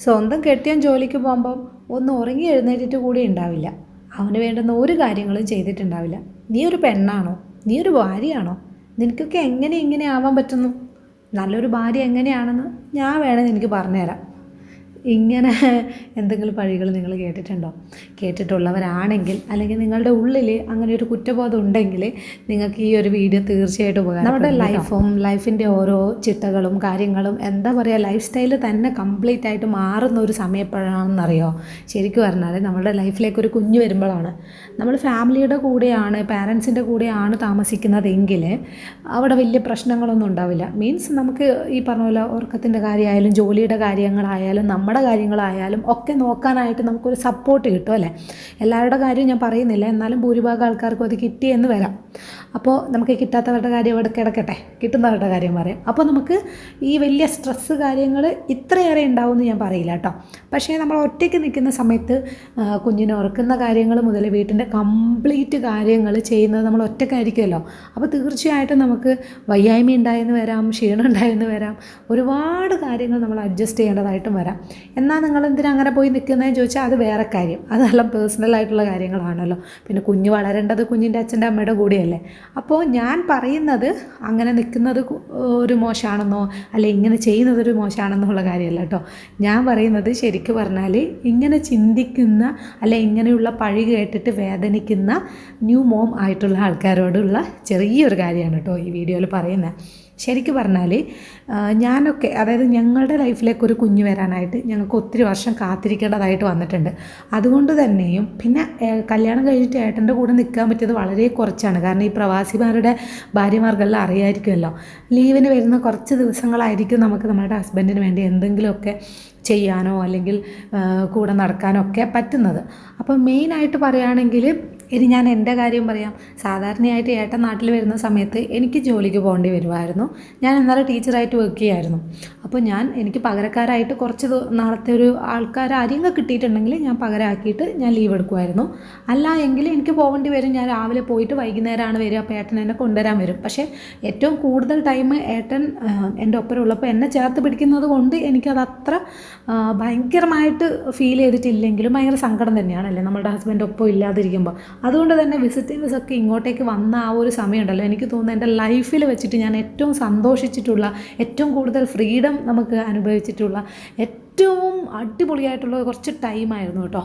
സ്വന്തം കെട്ടിയൻ ജോലിക്ക് പോകുമ്പം ഒന്ന് ഉറങ്ങി എഴുന്നേറ്റിട്ട് കൂടി ഉണ്ടാവില്ല. അവന് വേണ്ടുന്ന ഒരു കാര്യങ്ങളും ചെയ്തിട്ടുണ്ടാവില്ല. നീ ഒരു പെണ്ണാണോ? നീ ഒരു ഭാര്യയാണോ? നിനക്കൊക്കെ എങ്ങനെ ഇങ്ങനെ ആവാൻ പറ്റുന്നു? നല്ലൊരു ഭാര്യ എങ്ങനെയാണെന്ന് ഞാൻ വേണമെങ്കിൽ എനിക്ക് പറഞ്ഞുതരാം. ഇങ്ങനെ എന്തെങ്കിലും പഴികൾ നിങ്ങൾ കേട്ടിട്ടുണ്ടോ? കേട്ടിട്ടുള്ളവരാണെങ്കിൽ, അല്ലെങ്കിൽ നിങ്ങളുടെ ഉള്ളിൽ അങ്ങനെ ഒരു കുറ്റബോധം ഉണ്ടെങ്കിൽ നിങ്ങൾക്ക് ഈ ഒരു വീഡിയോ തീർച്ചയായിട്ടും ഉപകാരം. നമ്മുടെ ലൈഫിൻ്റെ ഓരോ ചിട്ടകളും കാര്യങ്ങളും എന്താ പറയുക, ലൈഫ് സ്റ്റൈല് തന്നെ കംപ്ലീറ്റ് ആയിട്ട് മാറുന്ന ഒരു സമയം എപ്പോഴാണെന്നറിയോ? ശരിക്കും പറഞ്ഞാൽ നമ്മുടെ ലൈഫിലേക്ക് ഒരു കുഞ്ഞ് വരുമ്പോഴാണ്. നമ്മൾ ഫാമിലിയുടെ കൂടെയാണ്, പാരൻസിൻ്റെ കൂടെയാണ് താമസിക്കുന്നതെങ്കിൽ അവിടെ വലിയ പ്രശ്നങ്ങളൊന്നും ഉണ്ടാവില്ല. മീൻസ് നമുക്ക് ഈ പറഞ്ഞ പോലെ ഉറക്കത്തിൻ്റെ കാര്യമായാലും ജോലിയുടെ കാര്യങ്ങളായാലും നമ്മുടെ കാര്യങ്ങളായാലും ഒക്കെ നോക്കാനായിട്ട് നമുക്കൊരു സപ്പോർട്ട് കിട്ടും അല്ലേ? എല്ലാവരുടെ കാര്യം ഞാൻ പറയുന്നില്ല, എന്നാലും ഭൂരിഭാഗം ആൾക്കാർക്കും അത് കിട്ടിയെന്ന് വരാം. അപ്പോൾ നമുക്ക് കിട്ടാത്തവരുടെ കാര്യം അവിടെ കിടക്കട്ടെ, കിട്ടുന്നവരുടെ കാര്യം പറയാം. അപ്പോൾ നമുക്ക് ഈ വലിയ സ്ട്രെസ്സ് കാര്യങ്ങൾ ഇത്രയേറെ ഉണ്ടാവുമെന്ന് ഞാൻ പറയില്ല കേട്ടോ. പക്ഷേ നമ്മൾ ഒറ്റയ്ക്ക് നിൽക്കുന്ന സമയത്ത് കുഞ്ഞിനെ ഉറക്കുന്ന കാര്യങ്ങൾ മുതൽ വീട്ടിൻ്റെ കംപ്ലീറ്റ് കാര്യങ്ങൾ ചെയ്യുന്നത് നമ്മൾ ഒറ്റയ്ക്കായിരിക്കുമല്ലോ. അപ്പോൾ തീർച്ചയായിട്ടും നമുക്ക് വയ്യായ്മ ഉണ്ടായെന്ന് വരാം, ക്ഷീണം ഉണ്ടായെന്ന് വരാം, ഒരുപാട് കാര്യങ്ങൾ നമ്മൾ അഡ്ജസ്റ്റ് ചെയ്യേണ്ടതായിട്ടും വരാം. എന്നാൽ നിങ്ങൾ എന്തിനാ അങ്ങനെ പോയി നിൽക്കുന്നതെന്ന് ചോദിച്ചാൽ അത് വേറെ കാര്യം, അതെല്ലാം പേഴ്സണലായിട്ടുള്ള കാര്യങ്ങളാണല്ലോ. പിന്നെ കുഞ്ഞ് വളരേണ്ടത് കുഞ്ഞിൻ്റെ അച്ഛൻ്റെ അമ്മയുടെ കൂടെയല്ലേ. അപ്പോൾ ഞാൻ പറയുന്നത് അങ്ങനെ നിൽക്കുന്നത് ഒരു മോശമാണെന്നോ അല്ലെ ഇങ്ങനെ ചെയ്യുന്നത് ഒരു മോശമാണെന്നോ ഉള്ള കാര്യമല്ല കേട്ടോ. ഞാൻ പറയുന്നത് ശരിക്കും പറഞ്ഞാൽ ഇങ്ങനെ ചിന്തിക്കുന്ന അല്ലെ ഇങ്ങനെയുള്ള പഴി കേട്ടിട്ട് വേദനിക്കുന്ന ന്യൂ മോം ആയിട്ടുള്ള ആൾക്കാരോടുള്ള ചെറിയൊരു കാര്യമാണ് കേട്ടോ ഈ വീഡിയോയിൽ പറയുന്നത്. ശരിക്കും പറഞ്ഞാൽ ഞാനൊക്കെ, അതായത് ഞങ്ങളുടെ ലൈഫിലേക്ക് ഒരു കുഞ്ഞ് വരാനായിട്ട് ഞങ്ങൾക്ക് ഒത്തിരി വർഷം കാത്തിരിക്കേണ്ടതായിട്ട് വന്നിട്ടുണ്ട്. അതുകൊണ്ട് തന്നെയും പിന്നെ കല്യാണം കഴിഞ്ഞിട്ട് ഏട്ടൻ്റെ കൂടെ നിൽക്കാൻ പറ്റിയത് വളരെ കുറച്ചാണ്. കാരണം ഈ പ്രവാസിമാരുടെ ഭാര്യമാർക്കെല്ലാം അറിയായിരിക്കുമല്ലോ, ലീവിന് വരുന്ന കുറച്ച് ദിവസങ്ങളായിരിക്കും നമുക്ക് നമ്മുടെ ഹസ്ബൻഡിന് വേണ്ടി എന്തെങ്കിലുമൊക്കെ ചെയ്യാനോ അല്ലെങ്കിൽ കൂടെ നടക്കാനോ ഒക്കെ പറ്റുന്നത്. അപ്പോൾ മെയിനായിട്ട് പറയുകയാണെങ്കിൽ ഇനി ഞാൻ എൻ്റെ കാര്യം പറയാം. സാധാരണയായിട്ട് ഏട്ടൻ നാട്ടിൽ വരുന്ന സമയത്ത് എനിക്ക് ജോലിക്ക് പോകേണ്ടി വരുമായിരുന്നു. ഞാൻ ഇന്നലെ ടീച്ചറായിട്ട് വർക്ക് ചെയ്യായിരുന്നു. അപ്പോൾ എനിക്ക് പകരക്കാരായിട്ട് കുറച്ച് നാളത്തെ ഒരു ആൾക്കാർ ആരെങ്കിലും കിട്ടിയിട്ടുണ്ടെങ്കിൽ ഞാൻ പകരമാക്കിയിട്ട് ഞാൻ ലീവ് എടുക്കുമായിരുന്നു. അല്ല എങ്കിൽ എനിക്ക് പോകേണ്ടി വരും. ഞാൻ രാവിലെ പോയിട്ട് വൈകുന്നേരമാണ് വരിക. അപ്പോൾ ഏട്ടൻ എന്നെ കൊണ്ടുവരാൻ വരും. പക്ഷേ ഏറ്റവും കൂടുതൽ ടൈം ഏട്ടൻ എൻ്റെ ഒപ്പം ഉള്ളപ്പോൾ എന്നെ ചേർത്ത് പിടിക്കുന്നത് കൊണ്ട് എനിക്കതത്ര ഭയങ്കരമായിട്ട് ഫീൽ ചെയ്തിട്ടില്ലെങ്കിലും ഭയങ്കര സങ്കടം തന്നെയാണല്ലേ നമ്മുടെ ഹസ്ബൻഡ് ഒപ്പം ഇല്ലാതിരിക്കുമ്പോൾ. അതുകൊണ്ട് തന്നെ വിസിറ്റേഴ്സൊക്കെ ഇങ്ങോട്ടേക്ക് വന്ന ആ ഒരു സമയമുണ്ടല്ലോ, എനിക്ക് തോന്നുന്നു എൻ്റെ ലൈഫിൽ വെച്ചിട്ട് ഞാൻ ഏറ്റവും സന്തോഷിച്ചിട്ടുള്ള, ഏറ്റവും കൂടുതൽ ഫ്രീഡം നമുക്ക് അനുഭവിച്ചിട്ടുള്ള, ഏറ്റവും അടിപൊളിയായിട്ടുള്ള കുറച്ച് ടൈമായിരുന്നു കേട്ടോ.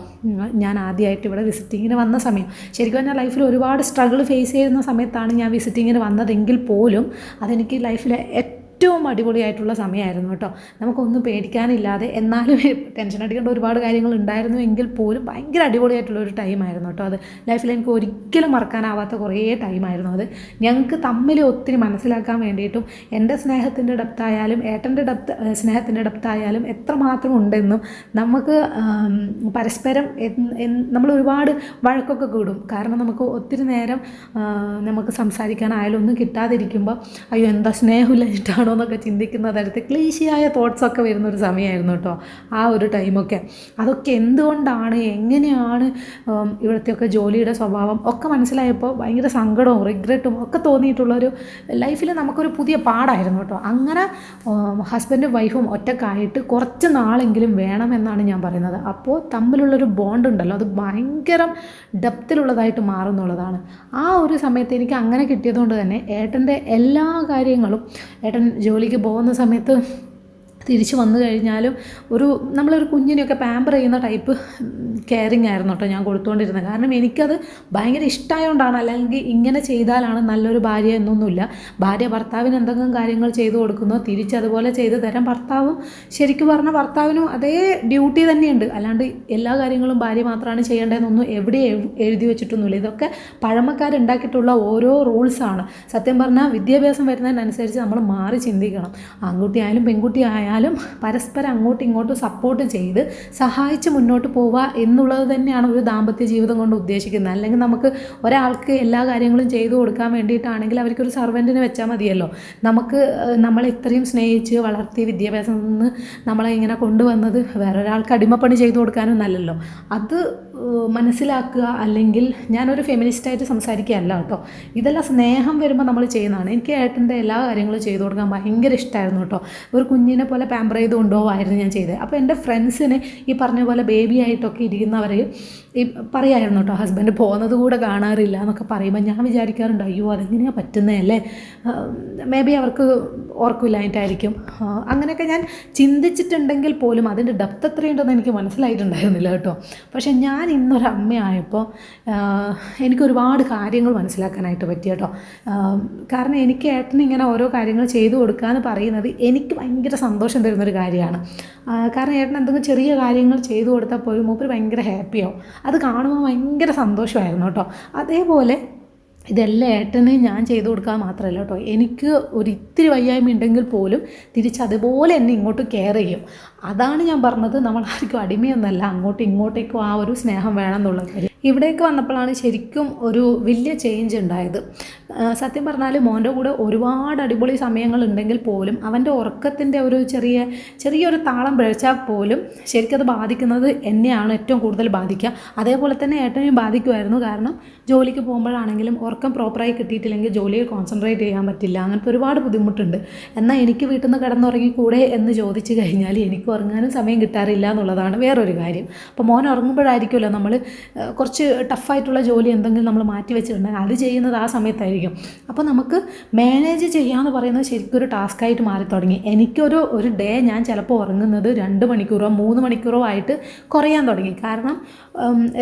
ഞാൻ ആദ്യമായിട്ട് ഇവിടെ വിസിറ്റിങ്ങിന് വന്ന സമയം. ശരിക്കും പറഞ്ഞാൽ ലൈഫിൽ ഒരുപാട് സ്ട്രഗിൾ ഫേസ് ചെയ്യുന്ന സമയത്താണ് ഞാൻ വിസിറ്റിങ്ങിന് വന്നതെങ്കിൽ പോലും അതെനിക്ക് ലൈഫിലെ ഏറ്റവും അടിപൊളിയായിട്ടുള്ള സമയമായിരുന്നു കേട്ടോ. നമുക്കൊന്നും പേടിക്കാനില്ലാതെ, എന്നാലും ടെൻഷൻ അടിക്കേണ്ട ഒരുപാട് കാര്യങ്ങൾ ഉണ്ടായിരുന്നു എങ്കിൽ പോലും ഭയങ്കര അടിപൊളിയായിട്ടുള്ള ഒരു ടൈമായിരുന്നു കേട്ടോ. അത് ലൈഫിൽ എനിക്ക് ഒരിക്കലും മറക്കാനാവാത്ത കുറേ ടൈമായിരുന്നു അത്. ഞങ്ങൾക്ക് തമ്മിൽ ഒത്തിരി മനസ്സിലാക്കാൻ വേണ്ടിയിട്ടും എൻ്റെ സ്നേഹത്തിൻ്റെ ഡെപ്തായാലും ഏട്ടൻ്റെ സ്നേഹത്തിൻ്റെ ഡെപ്തായാലും എത്രമാത്രം ഉണ്ടെന്നും നമുക്ക് പരസ്പരം നമ്മൾ ഒരുപാട് വഴക്കൊക്കെ കൂടും. കാരണം നമുക്ക് ഒത്തിരി നേരം നമുക്ക് സംസാരിക്കാനായാലും ഒന്നും കിട്ടാതിരിക്കുമ്പോൾ അയ്യോ എന്താ സ്നേഹമില്ലായിട്ടാണോ എന്നൊക്കെ ചിന്തിക്കുന്ന തരത്തിൽ ക്ലീശിയായ തോട്ട്സൊക്കെ വരുന്നൊരു സമയമായിരുന്നു കേട്ടോ ആ ഒരു ടൈമൊക്കെ. അതൊക്കെ എന്തുകൊണ്ടാണ്, എങ്ങനെയാണ് ഇവിടുത്തെയൊക്കെ ജോലിയുടെ സ്വഭാവം ഒക്കെ മനസ്സിലായപ്പോൾ ഭയങ്കര സങ്കടവും റിഗ്രറ്റും ഒക്കെ തോന്നിയിട്ടുള്ളൊരു ലൈഫിൽ നമുക്കൊരു പുതിയ പാടായിരുന്നു കേട്ടോ. അങ്ങനെ ഹസ്ബൻഡും വൈഫും ഒറ്റക്കായിട്ട് കുറച്ച് നാളെങ്കിലും വേണമെന്നാണ് ഞാൻ പറയുന്നത്. അപ്പോൾ തമ്മിലുള്ളൊരു ബോണ്ട് ഉണ്ടല്ലോ, അത് ഭയങ്കര ഡെപ്തിലുള്ളതായിട്ട് മാറുന്നുള്ളതാണ്. ആ ഒരു സമയത്ത് എനിക്ക് അങ്ങനെ കിട്ടിയതുകൊണ്ട് തന്നെ ഏട്ടൻ്റെ എല്ലാ കാര്യങ്ങളും, ഏട്ടൻ ജോലിക്ക് പോകുന്ന സമയത്ത് തിരിച്ച് വന്നു കഴിഞ്ഞാലും നമ്മളൊരു കുഞ്ഞിനെയൊക്കെ പാമ്പർ ചെയ്യുന്ന ടൈപ്പ് കെയറിങ് ആയിരുന്നു കേട്ടോ ഞാൻ കൊടുത്തുകൊണ്ടിരുന്നത്. കാരണം എനിക്കത് ഭയങ്കര ഇഷ്ടമായതുകൊണ്ടാണ്. അല്ലെങ്കിൽ ഇങ്ങനെ ചെയ്താലാണ് നല്ലൊരു ഭാര്യ എന്നൊന്നുമില്ല. ഭാര്യ ഭർത്താവിന് എന്തെങ്കിലും കാര്യങ്ങൾ ചെയ്തു കൊടുക്കുന്നോ തിരിച്ചതുപോലെ ചെയ്തു തരാൻ ഭർത്താവും, ശരിക്കും പറഞ്ഞാൽ ഭർത്താവിനും അതേ ഡ്യൂട്ടി തന്നെയുണ്ട്. അല്ലാണ്ട് എല്ലാ കാര്യങ്ങളും ഭാര്യ മാത്രമാണ് ചെയ്യേണ്ടതെന്നൊന്നും എവിടെ എഴുതി വെച്ചിട്ടൊന്നുമില്ല. ഇതൊക്കെ പഴമക്കാരുണ്ടാക്കിയിട്ടുള്ള ഓരോ റൂൾസാണ്. സത്യം പറഞ്ഞാൽ വിദ്യാഭ്യാസം വരുന്നതിനനുസരിച്ച് നമ്മൾ മാറി ചിന്തിക്കണം. ആൺകുട്ടിയായാലും പെൺകുട്ടിയായാലും പരസ്പരം അങ്ങോട്ടും ഇങ്ങോട്ടും സപ്പോർട്ട് ചെയ്ത് സഹായിച്ച് മുന്നോട്ട് പോവുക എന്നുള്ളത് തന്നെയാണ് ഒരു ദാമ്പത്യ ജീവിതം കൊണ്ട് ഉദ്ദേശിക്കുന്നത്. അല്ലെങ്കിൽ നമുക്ക് ഒരാൾക്ക് എല്ലാ കാര്യങ്ങളും ചെയ്തു കൊടുക്കാൻ വേണ്ടിയിട്ടാണെങ്കിൽ അവർക്കൊരു സർവൻറ്റിനെ വെച്ചാൽ മതിയല്ലോ. നമ്മളെ ഇത്രയും സ്നേഹിച്ച് വളർത്തി വിദ്യാഭ്യാസം നിന്ന് നമ്മളെ ഇങ്ങനെ കൊണ്ടുവന്നത് വേറൊരാൾക്ക് അടിമപ്പണി ചെയ്തു കൊടുക്കാനും നല്ലല്ലോ. അത് മനസ്സിലാക്കുക. അല്ലെങ്കിൽ ഞാനൊരു ഫെമിനിസ്റ്റായിട്ട് സംസാരിക്കുകയല്ല കേട്ടോ. ഇതെല്ലാം സ്നേഹം വരുമ്പോൾ നമ്മൾ ചെയ്യുന്നതാണ്. എനിക്ക് ഏട്ടൻ്റെ എല്ലാ കാര്യങ്ങളും ചെയ്തു കൊടുക്കാൻ ഭയങ്കര ഇഷ്ടമായിരുന്നു കേട്ടോ. ഒരു കുഞ്ഞിനെ പോലെ പോലെ പാമ്പർ ചെയ്ത് കൊണ്ടുപോകുമായിരുന്നു ഞാൻ ചെയ്തത്. അപ്പോൾ എൻ്റെ ഫ്രണ്ട്സിന് ഈ പറഞ്ഞ പോലെ ബേബി ആയിട്ടൊക്കെ ഇരിക്കുന്നവർ ഈ പറയായിരുന്നു കേട്ടോ, ഹസ്ബൻഡ് പോകുന്നത് കൂടെ കാണാറില്ല എന്നൊക്കെ പറയുമ്പോൾ ഞാൻ വിചാരിക്കാറുണ്ട്, അയ്യോ അതെങ്ങനെയാണ് പറ്റുന്നതല്ലേ, മേ ബി അവർക്ക് ഓർക്കില്ലായിട്ടായിരിക്കും. അങ്ങനെയൊക്കെ ഞാൻ ചിന്തിച്ചിട്ടുണ്ടെങ്കിൽ പോലും അതിൻ്റെ ഡെപ്ത് എത്രയുണ്ടെന്ന് എനിക്ക് മനസ്സിലായിട്ടുണ്ടായിരുന്നില്ല കേട്ടോ. പക്ഷേ ഞാൻ ഇന്നൊരമ്മയായപ്പോൾ എനിക്ക് ഒരുപാട് കാര്യങ്ങൾ മനസ്സിലാക്കാനായിട്ട് പറ്റി കേട്ടോ. കാരണം എനിക്ക് ഏട്ടന് ഇങ്ങനെ ഓരോ കാര്യങ്ങൾ ചെയ്തു കൊടുക്കുക എന്ന് പറയുന്നത് എനിക്ക് ഭയങ്കര സന്തോഷം തരുന്നൊരു കാര്യമാണ്. കാരണം ഏട്ടൻ എന്തെങ്കിലും ചെറിയ കാര്യങ്ങൾ ചെയ്തു കൊടുത്താൽ പോലും മൂപ്പര് ഭയങ്കര ഹാപ്പിയാവും. അത് കാണുമ്പോൾ ഭയങ്കര സന്തോഷമായിരുന്നു കേട്ടോ. അതേപോലെ ഇതെല്ലാം ഏട്ടന് ഞാൻ ചെയ്തു കൊടുക്കാൻ മാത്രമല്ല കേട്ടോ, എനിക്ക് ഒരു ഇത്തിരി വയ്യായ്മ ഉണ്ടെങ്കിൽ പോലും തിരിച്ചതുപോലെ എന്നെ ഇങ്ങോട്ട് കെയർ ചെയ്യും. അതാണ് ഞാൻ പറഞ്ഞത്, നമ്മൾ ആർക്കും അടിമയൊന്നുമല്ല, അങ്ങോട്ടും ഇങ്ങോട്ടേക്കും ആ ഒരു സ്നേഹം വേണം എന്നുള്ള കാര്യം. ഇവിടേക്ക് വന്നപ്പോഴാണ് ശരിക്കും ഒരു വലിയ ചേഞ്ച് ഉണ്ടായത്. സത്യം പറഞ്ഞാൽ മോൻ്റെ കൂടെ ഒരുപാട് അടിപൊളി സമയങ്ങളുണ്ടെങ്കിൽ പോലും അവൻ്റെ ഉറക്കത്തിൻ്റെ ഒരു ചെറിയൊരു താളം പിഴച്ചാൽ പോലും ശരിക്കും അത് ബാധിക്കുന്നത് എന്നെയാണ് ഏറ്റവും കൂടുതൽ ബാധിക്കുക. അതേപോലെ തന്നെ ഏട്ടനെയും ബാധിക്കുമായിരുന്നു. കാരണം ജോലിക്ക് പോകുമ്പോഴാണെങ്കിലും ഉറക്കം പ്രോപ്പറായി കിട്ടിയിട്ടില്ലെങ്കിൽ ജോലിയിൽ കോൺസെൻട്രേറ്റ് ചെയ്യാൻ പറ്റില്ല, അങ്ങനത്തെ ഒരുപാട് ബുദ്ധിമുട്ടുണ്ട്. എന്നാൽ എനിക്ക് വീട്ടിൽ നിന്ന് കിടന്നുറങ്ങിക്കൂടെ എന്ന് ചോദിച്ചു കഴിഞ്ഞാൽ എനിക്ക് ഉറങ്ങാനും സമയം കിട്ടാറില്ല എന്നുള്ളതാണ് വേറൊരു കാര്യം. അപ്പോൾ മോൻ ഉറങ്ങുമ്പോഴായിരിക്കുമല്ലോ നമ്മൾ കുറച്ച് ടഫായിട്ടുള്ള ജോലി എന്തെങ്കിലും നമ്മൾ മാറ്റി വെച്ചിട്ടുണ്ടെങ്കിൽ അത് ചെയ്യുന്നത് ആ സമയത്തായിരിക്കും. അപ്പോൾ നമുക്ക് മാനേജ് ചെയ്യാമെന്ന് പറയുന്നത് ശരിക്കും ഒരു ടാസ്ക്കായിട്ട് മാറി തുടങ്ങി. ഒരു ഡേ ഞാൻ ചിലപ്പോൾ ഉറങ്ങുന്നത് 2 മണിക്കൂറോ 3 മണിക്കൂറോ ആയിട്ട് കുറയാൻ തുടങ്ങി. കാരണം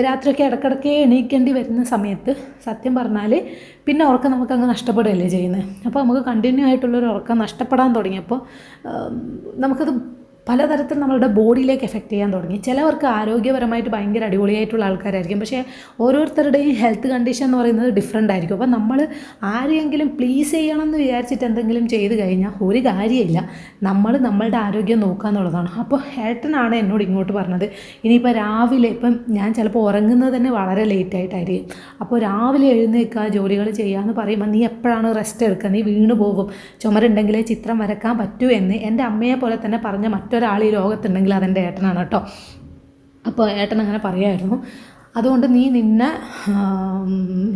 രാത്രിയൊക്കെ ഇടയ്ക്കിടയ്ക്ക് എണീക്കേണ്ടി വരുന്ന സമയത്ത് സത്യം പറഞ്ഞാൽ പിന്നെ ഉറക്കം നമുക്കങ്ങ് നഷ്ടപ്പെടുകയല്ലേ ചെയ്യുന്നത്. അപ്പോൾ നമുക്ക് കണ്ടിന്യൂ ആയിട്ടുള്ളൊരു ഉറക്കം നഷ്ടപ്പെടാൻ തുടങ്ങിയപ്പോൾ നമുക്കത് പലതരത്തിൽ നമ്മളുടെ ബോഡിയിലേക്ക് എഫക്റ്റ് ചെയ്യാൻ തുടങ്ങി. ചിലവർക്ക് ആരോഗ്യപരമായിട്ട് ഭയങ്കര അടിപൊളിയായിട്ടുള്ള ആൾക്കാരായിരിക്കും, പക്ഷേ ഓരോരുത്തരുടെയും ഹെൽത്ത് കണ്ടീഷൻ എന്ന് പറയുന്നത് ഡിഫറെൻ്റ് ആയിരിക്കും. അപ്പോൾ നമ്മൾ ആരെയെങ്കിലും പ്ലീസ് ചെയ്യണം എന്ന് വിചാരിച്ചിട്ട് എന്തെങ്കിലും ചെയ്ത് കഴിഞ്ഞാൽ ഒരു കാര്യമില്ല, നമ്മളുടെ ആരോഗ്യം നോക്കുക എന്നുള്ളതാണ്. അപ്പോൾ ഏട്ടനാണ് എന്നോട് ഇങ്ങോട്ട് പറഞ്ഞത്, ഇനിയിപ്പോൾ രാവിലെ ഇപ്പം ഞാൻ ചിലപ്പോൾ ഉറങ്ങുന്നത് തന്നെ വളരെ ലേറ്റായിട്ടായിരിക്കും. അപ്പോൾ രാവിലെ എഴുന്നേൽക്കുക, ജോലികൾ ചെയ്യാമെന്ന് പറയുമ്പോൾ നീ എപ്പോഴാണ് റെസ്റ്റ് എടുക്കുക, നീ വീണ് പോകും, ചുമരുണ്ടെങ്കിലേ ചിത്രം വരക്കാൻ പറ്റൂ എന്ന് എൻ്റെ അമ്മയെ പോലെ തന്നെ പറഞ്ഞ മറ്റൊരാൾ ഈ ലോകത്തുണ്ടെങ്കിൽ അതെൻ്റെ ഏട്ടനാണ് കേട്ടോ. അപ്പോൾ ഏട്ടൻ അങ്ങനെ പറയുമായിരുന്നു, അതുകൊണ്ട് നീ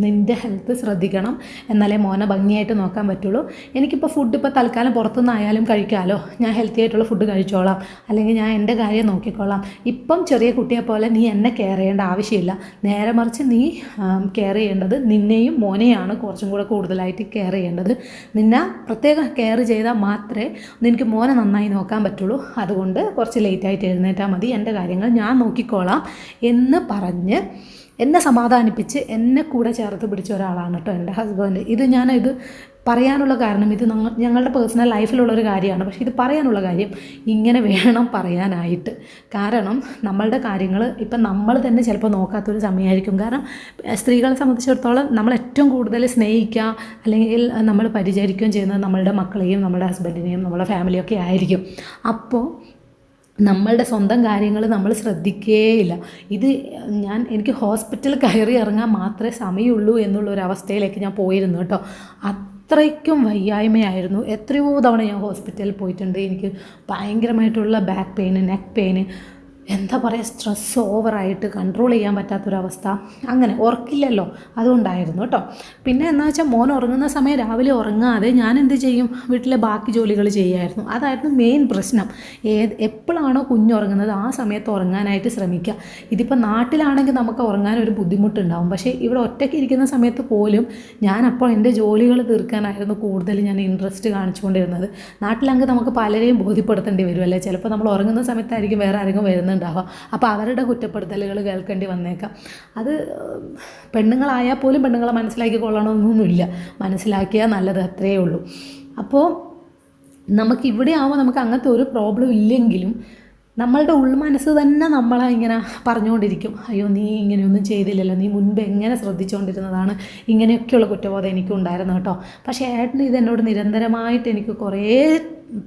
നിൻ്റെ ഹെൽത്ത് ശ്രദ്ധിക്കണം, എന്നാലേ മോനെ ഭംഗിയായിട്ട് നോക്കാൻ പറ്റുള്ളൂ. എനിക്കിപ്പോൾ ഫുഡ് ഇപ്പോൾ തൽക്കാലം പുറത്തുനിന്നായാലും കഴിക്കാമല്ലോ, ഞാൻ ഹെൽത്തി ആയിട്ടുള്ള ഫുഡ് കഴിച്ചോളാം, അല്ലെങ്കിൽ ഞാൻ എൻ്റെ കാര്യം നോക്കിക്കോളാം. ഇപ്പം ചെറിയ കുട്ടിയെ പോലെ നീ എന്നെ കെയർ ചെയ്യേണ്ട ആവശ്യമില്ല, നേരെ മറിച്ച് നീ കെയർ ചെയ്യേണ്ടത് നിന്നെയും മോനെയാണ് കുറച്ചും കൂടെ കൂടുതലായിട്ട് കെയർ ചെയ്യേണ്ടത്. നിന്നെ പ്രത്യേകം കെയർ ചെയ്താൽ മാത്രമേ നിനക്ക് മോനെ നന്നായി നോക്കാൻ പറ്റുള്ളൂ. അതുകൊണ്ട് കുറച്ച് ലേറ്റായിട്ട് എഴുന്നേറ്റാൽ മതി, എൻ്റെ കാര്യങ്ങൾ ഞാൻ നോക്കിക്കോളാം എന്ന് പറഞ്ഞ് എന്നെ സമാധാനിപ്പിച്ച് എന്നെ കൂടെ ചേർത്ത് പിടിച്ച ഒരാളാണ് കേട്ടോ എൻ്റെ ഹസ്ബൻഡ്. ഇത് പറയാനുള്ള കാരണം ഇത് ഞങ്ങളുടെ പേഴ്സണൽ ലൈഫിലുള്ളൊരു കാര്യമാണ്. പക്ഷേ ഇത് പറയാനുള്ള കാര്യം ഇങ്ങനെ വേണം പറയാനായിട്ട്. കാരണം നമ്മളുടെ കാര്യങ്ങൾ ഇപ്പം നമ്മൾ തന്നെ ചിലപ്പോൾ നോക്കാത്തൊരു സമയമായിരിക്കും. കാരണം സ്ത്രീകളെ സംബന്ധിച്ചിടത്തോളം നമ്മൾ ഏറ്റവും കൂടുതൽ സ്നേഹിക്കുക അല്ലെങ്കിൽ നമ്മൾ പരിചരിക്കുകയും ചെയ്യുന്നത് നമ്മളുടെ മക്കളെയും നമ്മുടെ ഹസ്ബൻഡിനെയും നമ്മുടെ ഫാമിലിയൊക്കെ ആയിരിക്കും. അപ്പോൾ നമ്മളുടെ സ്വന്തം കാര്യങ്ങൾ നമ്മൾ ശ്രദ്ധിക്കുകയില്ല. എനിക്ക് ഹോസ്പിറ്റലിൽ കയറി ഇറങ്ങാൻ മാത്രമേ സമയമുള്ളൂ എന്നുള്ളൊരവസ്ഥയിലേക്ക് ഞാൻ പോയിരുന്നു കേട്ടോ. അത്രയ്ക്കും വയ്യായ്മയായിരുന്നു. എത്രയോ തവണ ഞാൻ ഹോസ്പിറ്റലിൽ പോയിട്ടുണ്ട്. എനിക്ക് ഭയങ്കരമായിട്ടുള്ള ബാക്ക് പെയിന്, നെക്ക് പെയിന്, എന്താ പറയുക, സ്ട്രെസ് ഓവറായിട്ട് കൺട്രോൾ ചെയ്യാൻ പറ്റാത്തൊരവസ്ഥ. അങ്ങനെ ഉറക്കില്ലല്ലോ, അതുകൊണ്ടായിരുന്നു കേട്ടോ. പിന്നെ എന്താ വെച്ചാൽ മോൻ ഉറങ്ങുന്ന സമയം രാവിലെ ഉറങ്ങാതെ ഞാൻ എന്ത് ചെയ്യും, വീട്ടിലെ ബാക്കി ജോലികൾ ചെയ്യുമായിരുന്നു. അതായിരുന്നു മെയിൻ പ്രശ്നം. എപ്പോഴാണോ കുഞ്ഞുറങ്ങുന്നത് ആ സമയത്ത് ഉറങ്ങാനായിട്ട് ശ്രമിക്കുക. ഇതിപ്പോൾ നാട്ടിലാണെങ്കിൽ നമുക്ക് ഉറങ്ങാൻ ഒരു ബുദ്ധിമുട്ടുണ്ടാവും, പക്ഷേ ഇവിടെ ഒറ്റയ്ക്ക് ഇരിക്കുന്ന സമയത്ത് പോലും ഞാൻ അപ്പോൾ എൻ്റെ ജോലികൾ തീർക്കാനായിരുന്നു കൂടുതൽ ഞാൻ ഇൻട്രസ്റ്റ് കാണിച്ചുകൊണ്ടിരുന്നത്. നാട്ടിലാണെങ്കിൽ നമുക്ക് പലരെയും ബോധ്യപ്പെടുത്തേണ്ടി വരുമല്ലേ, ചിലപ്പോൾ നമ്മൾ ഉറങ്ങുന്ന സമയത്തായിരിക്കും വേറെ ആരെങ്കിലും വരുന്നുണ്ടാവുക. അപ്പോൾ അവരുടെ കുറ്റപ്പെടുത്തലുകൾ കേൾക്കേണ്ടി വന്നേക്കാം. അത് പെണ്ണുങ്ങളായാൽ പോലും പെണ്ണുങ്ങളെ മനസ്സിലാക്കിക്കൊള്ളണമെന്നൊന്നുമില്ല, മനസ്സിലാക്കിയാൽ നല്ലത്, അത്രയേ ഉള്ളൂ. അപ്പോൾ നമുക്കിവിടെ ആവുമ്പോൾ നമുക്ക് അങ്ങനത്തെ ഒരു പ്രോബ്ലം ഇല്ലെങ്കിലും നമ്മളുടെ ഉൾമനസ്സ് തന്നെ നമ്മളെ ഇങ്ങനെ പറഞ്ഞുകൊണ്ടിരിക്കും, അയ്യോ നീ ഇങ്ങനെയൊന്നും ചെയ്തില്ലല്ലോ, നീ മുൻപ് എങ്ങനെ ശ്രദ്ധിച്ചുകൊണ്ടിരുന്നതാണ്, ഇങ്ങനെയൊക്കെയുള്ള കുറ്റബോധം എനിക്കും ഉണ്ടായിരുന്നു കേട്ടോ. പക്ഷേ ഏട്ടന് ഇതെന്നോട് നിരന്തരമായിട്ട് എനിക്ക് കുറേ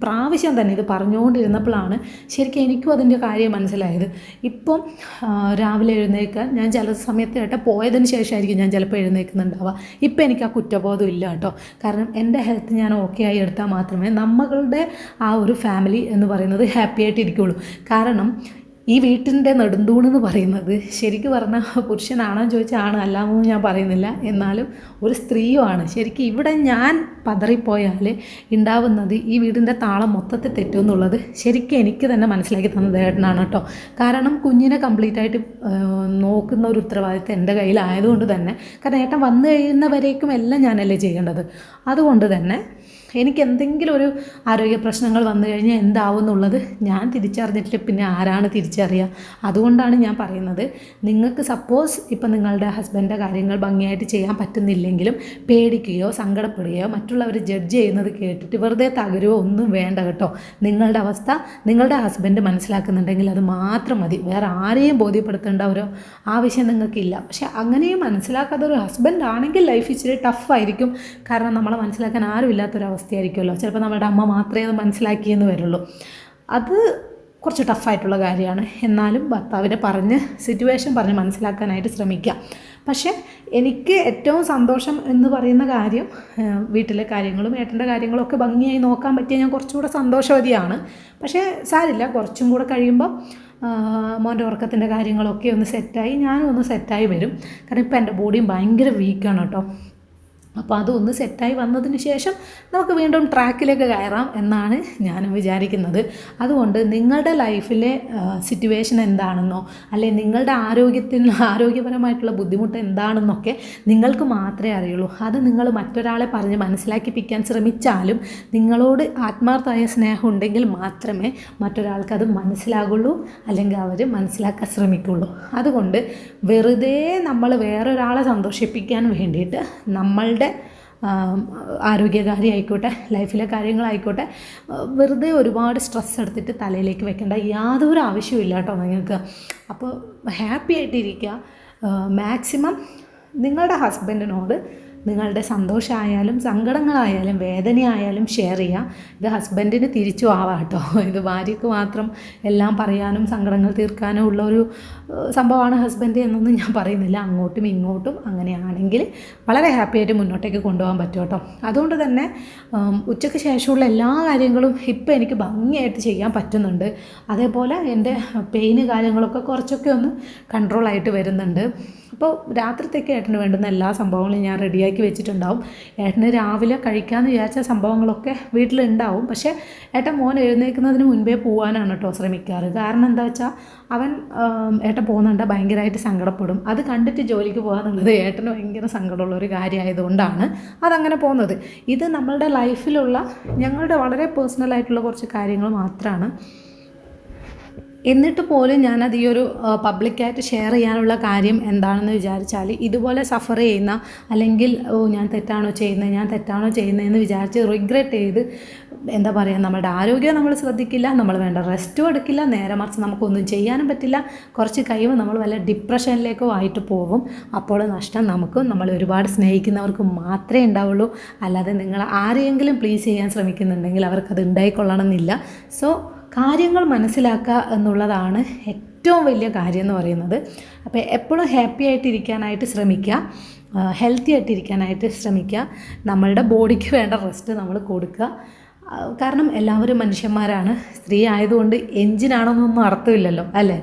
പ്രാവശ്യം തന്നെ ഇത് പറഞ്ഞുകൊണ്ടിരുന്നപ്പോഴാണ് ശരിക്കും എനിക്കും അതിൻ്റെ കാര്യം മനസ്സിലായത്. ഇപ്പം രാവിലെ എഴുന്നേൽക്കാൻ ഞാൻ ചില സമയത്ത് ഏട്ടൻ പോയതിന് ശേഷമായിരിക്കും ഞാൻ ചിലപ്പോൾ എഴുന്നേൽക്കുന്നുണ്ടാവുക. ഇപ്പം എനിക്ക് ആ കുറ്റബോധം ഇല്ല കേട്ടോ. കാരണം എൻ്റെ ഹെൽത്ത് ഞാൻ ഓക്കെ ആയി എടുത്താൽ മാത്രമേ നമ്മളുടെ ആ ഒരു ഫാമിലി എന്ന് പറയുന്നത് ഹാപ്പി ആയിട്ടിരിക്കുകയുള്ളൂ. കാരണം ഈ വീട്ടിൻ്റെ നെടുന്തൂണെന്ന് പറയുന്നത് ശരിക്കും പറഞ്ഞാൽ പുരുഷനാണെന്ന് ചോദിച്ചാൽ ആണ്, അല്ലാന്നൊന്നും ഞാൻ പറയുന്നില്ല, എന്നാലും ഒരു സ്ത്രീയുമാണ്. ശരിക്കും ഇവിടെ ഞാൻ പതറിപ്പോയാൽ ഉണ്ടാവുന്നത് ഈ വീടിൻ്റെ താളം മൊത്തത്തിൽ തെറ്റുമെന്നുള്ളത് ശരിക്കും എനിക്ക് തന്നെ മനസ്സിലാക്കി തന്നത് ഏട്ടനാണ് കേട്ടോ. കാരണം കുഞ്ഞിനെ കംപ്ലീറ്റ് ആയിട്ട് നോക്കുന്ന ഒരു ഉത്തരവാദിത്തം എൻ്റെ കയ്യിലായതുകൊണ്ട് തന്നെ, കാരണം ഏട്ടൻ വന്നു കഴിയുന്നവരേക്കും എല്ലാം ഞാനല്ലേ ചെയ്യേണ്ടത്. അതുകൊണ്ട് തന്നെ എനിക്ക് എന്തെങ്കിലും ഒരു ആരോഗ്യ പ്രശ്നങ്ങൾ വന്നു കഴിഞ്ഞാൽ എന്താവും എന്നുള്ളത് ഞാൻ തിരിച്ചറിഞ്ഞിട്ടില്ല, പിന്നെ ആരാണ് തിരിച്ചറിയുക? അതുകൊണ്ടാണ് ഞാൻ പറയുന്നത്, നിങ്ങൾക്ക് സപ്പോസ് ഇപ്പം നിങ്ങളുടെ ഹസ്ബൻഡിൻ്റെ കാര്യങ്ങൾ ഭംഗിയായിട്ട് ചെയ്യാൻ പറ്റുന്നില്ലെങ്കിലും പേടിക്കുകയോ സങ്കടപ്പെടുകയോ മറ്റുള്ളവർ ജഡ്ജ് ചെയ്യുന്നത് കേട്ടിട്ട് വെറുതെ തകരുകയോ ഒന്നും വേണ്ട കേട്ടോ. നിങ്ങളുടെ അവസ്ഥ നിങ്ങളുടെ ഹസ്ബൻഡ് മനസ്സിലാക്കുന്നുണ്ടെങ്കിൽ അത് മാത്രം മതി. വേറെ ആരെയും ബോധ്യപ്പെടുത്തേണ്ട ഒരു ആവശ്യം നിങ്ങൾക്കില്ല. പക്ഷേ അങ്ങനെയും മനസ്സിലാക്കാത്ത ഒരു ഹസ്ബൻഡ് ആണെങ്കിൽ ലൈഫ് ഇച്ചിരി ടഫായിരിക്കും. കാരണം നമ്മളെ മനസ്സിലാക്കാൻ ആരും ഇല്ലാത്തൊരവസ്ഥയായിരിക്കുമല്ലോ. ചിലപ്പോൾ നമ്മുടെ അമ്മ മാത്രമേ അത് മനസ്സിലാക്കിയെന്ന് വരുള്ളൂ. അത് കുറച്ച് ടഫായിട്ടുള്ള കാര്യമാണ്. എന്നാലും ഭർത്താവിനെ പറഞ്ഞ് സിറ്റുവേഷൻ പറഞ്ഞ് മനസ്സിലാക്കാനായിട്ട് ശ്രമിക്കുക. പക്ഷേ എനിക്ക് ഏറ്റവും സന്തോഷം എന്ന് പറയുന്ന കാര്യം വീട്ടിലെ കാര്യങ്ങളും ഏട്ടൻ്റെ കാര്യങ്ങളും ഒക്കെ ഭംഗിയായി നോക്കാൻ പറ്റിയ ഞാൻ കുറച്ചുകൂടെ സന്തോഷവതിയാണ്. പക്ഷേ സാരില്ല, കുറച്ചും കൂടെ കഴിയുമ്പോൾ മോൻ്റെ ഉറക്കത്തിൻ്റെ കാര്യങ്ങളൊക്കെ ഒന്ന് സെറ്റായി ഞാനും ഒന്ന് സെറ്റായി വരും. കാരണം ഇപ്പോൾ എൻ്റെ ബോഡിയും ഭയങ്കര വീക്കാണ് കേട്ടോ. അപ്പോൾ അതൊന്ന് സെറ്റായി വന്നതിന് ശേഷം നമുക്ക് വീണ്ടും ട്രാക്കിലേക്ക് കയറാം എന്നാണ് ഞാനും വിചാരിക്കുന്നത്. അതുകൊണ്ട് നിങ്ങളുടെ ലൈഫിലെ സിറ്റുവേഷൻ എന്താണെന്നോ അല്ലെങ്കിൽ നിങ്ങളുടെ ആരോഗ്യപരമായിട്ടുള്ള ബുദ്ധിമുട്ട് എന്താണെന്നൊക്കെ നിങ്ങൾക്ക് മാത്രമേ അറിയുള്ളൂ. അത് നിങ്ങൾ മറ്റൊരാളെ പറഞ്ഞ് മനസ്സിലാക്കിപ്പിക്കാൻ ശ്രമിച്ചാലും നിങ്ങളോട് ആത്മാർത്ഥമായ സ്നേഹം ഉണ്ടെങ്കിൽ മാത്രമേ മറ്റൊരാൾക്കത് മനസ്സിലാകുള്ളൂ, അല്ലെങ്കിൽ അവർ മനസ്സിലാക്കാൻ ശ്രമിക്കുള്ളൂ. അതുകൊണ്ട് വെറുതെ നമ്മൾ വേറൊരാളെ സന്തോഷിപ്പിക്കാൻ വേണ്ടിയിട്ട് നമ്മളുടെ ആരോഗ്യകാര്യം ആയിക്കോട്ടെ ലൈഫിലെ കാര്യങ്ങളായിക്കോട്ടെ വെറുതെ ഒരുപാട് സ്ട്രെസ് എടുത്തിട്ട് തലയിലേക്ക് വെക്കേണ്ട യാതൊരു ആവശ്യമില്ല കേട്ടോ നിങ്ങൾക്ക്. അപ്പോൾ ഹാപ്പി ആയിട്ടിരിക്കുക. മാക്സിമം നിങ്ങളുടെ ഹസ്ബൻഡിനോട് നിങ്ങളുടെ സന്തോഷമായാലും സങ്കടങ്ങളായാലും വേദനയായാലും ഷെയർ ചെയ്യുക. ഇത് ഹസ്ബൻഡിന് തിരിച്ചു ആവാം കേട്ടോ. ഇത് ഭാര്യയ്ക്ക് മാത്രം എല്ലാം പറയാനും സങ്കടങ്ങൾ തീർക്കാനും ഉള്ള ഒരു സംഭവമാണ് ഹസ്ബൻഡ് എന്നൊന്നും ഞാൻ പറയുന്നില്ല. അങ്ങോട്ടും ഇങ്ങോട്ടും അങ്ങനെയാണെങ്കിൽ വളരെ ഹാപ്പി ആയിട്ട് മുന്നോട്ടേക്ക് കൊണ്ടുപോകാൻ പറ്റും കേട്ടോ. അതുകൊണ്ട് തന്നെ ഉച്ചയ്ക്ക് ശേഷമുള്ള എല്ലാ കാര്യങ്ങളും ഇപ്പോൾ എനിക്ക് ഭംഗിയായിട്ട് ചെയ്യാൻ പറ്റുന്നുണ്ട്. അതേപോലെ എൻ്റെ പെയിന് കാര്യങ്ങളൊക്കെ കുറച്ചൊക്കെ ഒന്ന് കൺട്രോളായിട്ട് വരുന്നുണ്ട്. അപ്പോൾ രാത്രിത്തേക്ക് ഏട്ടന് വേണ്ടുന്ന എല്ലാ സംഭവങ്ങളും ഞാൻ റെഡിയാക്കി വെച്ചിട്ടുണ്ടാവും. ഏട്ടന് രാവിലെ കഴിക്കാമെന്ന് വിചാരിച്ച സംഭവങ്ങളൊക്കെ വീട്ടിലുണ്ടാവും. പക്ഷേ ഏട്ടൻ മോൻ എഴുന്നേൽക്കുന്നതിന് മുൻപേ പോകാനാണ് കേട്ടോ ശ്രമിക്കാറ്. കാരണം എന്താ വെച്ചാൽ ഏട്ടൻ പോകുന്നുണ്ട് ഭയങ്കരമായിട്ട് സങ്കടപ്പെടും. അത് കണ്ടിട്ട് ജോലിക്ക് പോകാന്നുള്ളത് ഏട്ടന് ഭയങ്കര സങ്കടമുള്ളൊരു കാര്യമായതുകൊണ്ടാണ് അതങ്ങനെ പോകുന്നത്. ഇത് നമ്മളുടെ ലൈഫിലുള്ള ഞങ്ങളുടെ വളരെ പേഴ്സണലായിട്ടുള്ള കുറച്ച് കാര്യങ്ങൾ മാത്രമാണ്. എന്നിട്ട് പോലും ഞാനത് ഈ ഒരു പബ്ലിക്കായിട്ട് ഷെയർ ചെയ്യാനുള്ള കാര്യം എന്താണെന്ന് വിചാരിച്ചാൽ ഇതുപോലെ സഫർ ചെയ്യുന്ന അല്ലെങ്കിൽ ഞാൻ തെറ്റാണോ ചെയ്യുന്നതെന്ന് വിചാരിച്ച് റിഗ്രറ്റ് ചെയ്ത് എന്താ പറയുക, നമ്മുടെ ആരോഗ്യം നമ്മൾ ശ്രദ്ധിക്കില്ല, നമ്മൾ വേണ്ട റെസ്റ്റും എടുക്കില്ല, നേരെ മറിച്ച് നമുക്കൊന്നും ചെയ്യാനും പറ്റില്ല. കുറച്ച് കഴിയുമ്പോൾ നമ്മൾ വല്ല ഡിപ്രഷനിലേക്കോ ആയിട്ട് പോകും. അപ്പോൾ നഷ്ടം നമുക്കും നമ്മൾ ഒരുപാട് സ്നേഹിക്കുന്നവർക്ക് മാത്രമേ ഉണ്ടാവുള്ളൂ. അല്ലാതെ നിങ്ങൾ ആരെയെങ്കിലും പ്ലീസ് ചെയ്യാൻ ശ്രമിക്കുന്നുണ്ടെങ്കിൽ അവർക്കത് ഉണ്ടായിക്കൊള്ളണമെന്നില്ല. സോ കാര്യങ്ങൾ മനസ്സിലാക്കുക എന്നുള്ളതാണ് ഏറ്റവും വലിയ കാര്യം എന്ന് പറയുന്നത്. അപ്പോൾ എപ്പോഴും ഹാപ്പി ആയിട്ടിരിക്കാനായിട്ട് ശ്രമിക്കുക, ഹെൽത്തി ആയിട്ടിരിക്കാനായിട്ട് ശ്രമിക്കുക. നമ്മളുടെ ബോഡിക്ക് വേണ്ട റെസ്റ്റ് നമ്മൾ കൊടുക്കുക. കാരണം എല്ലാവരും മനുഷ്യന്മാരാണ്. സ്ത്രീ ആയതുകൊണ്ട് എഞ്ചിനാണെന്നൊന്നും അർത്ഥമില്ലല്ലോ അല്ലേ.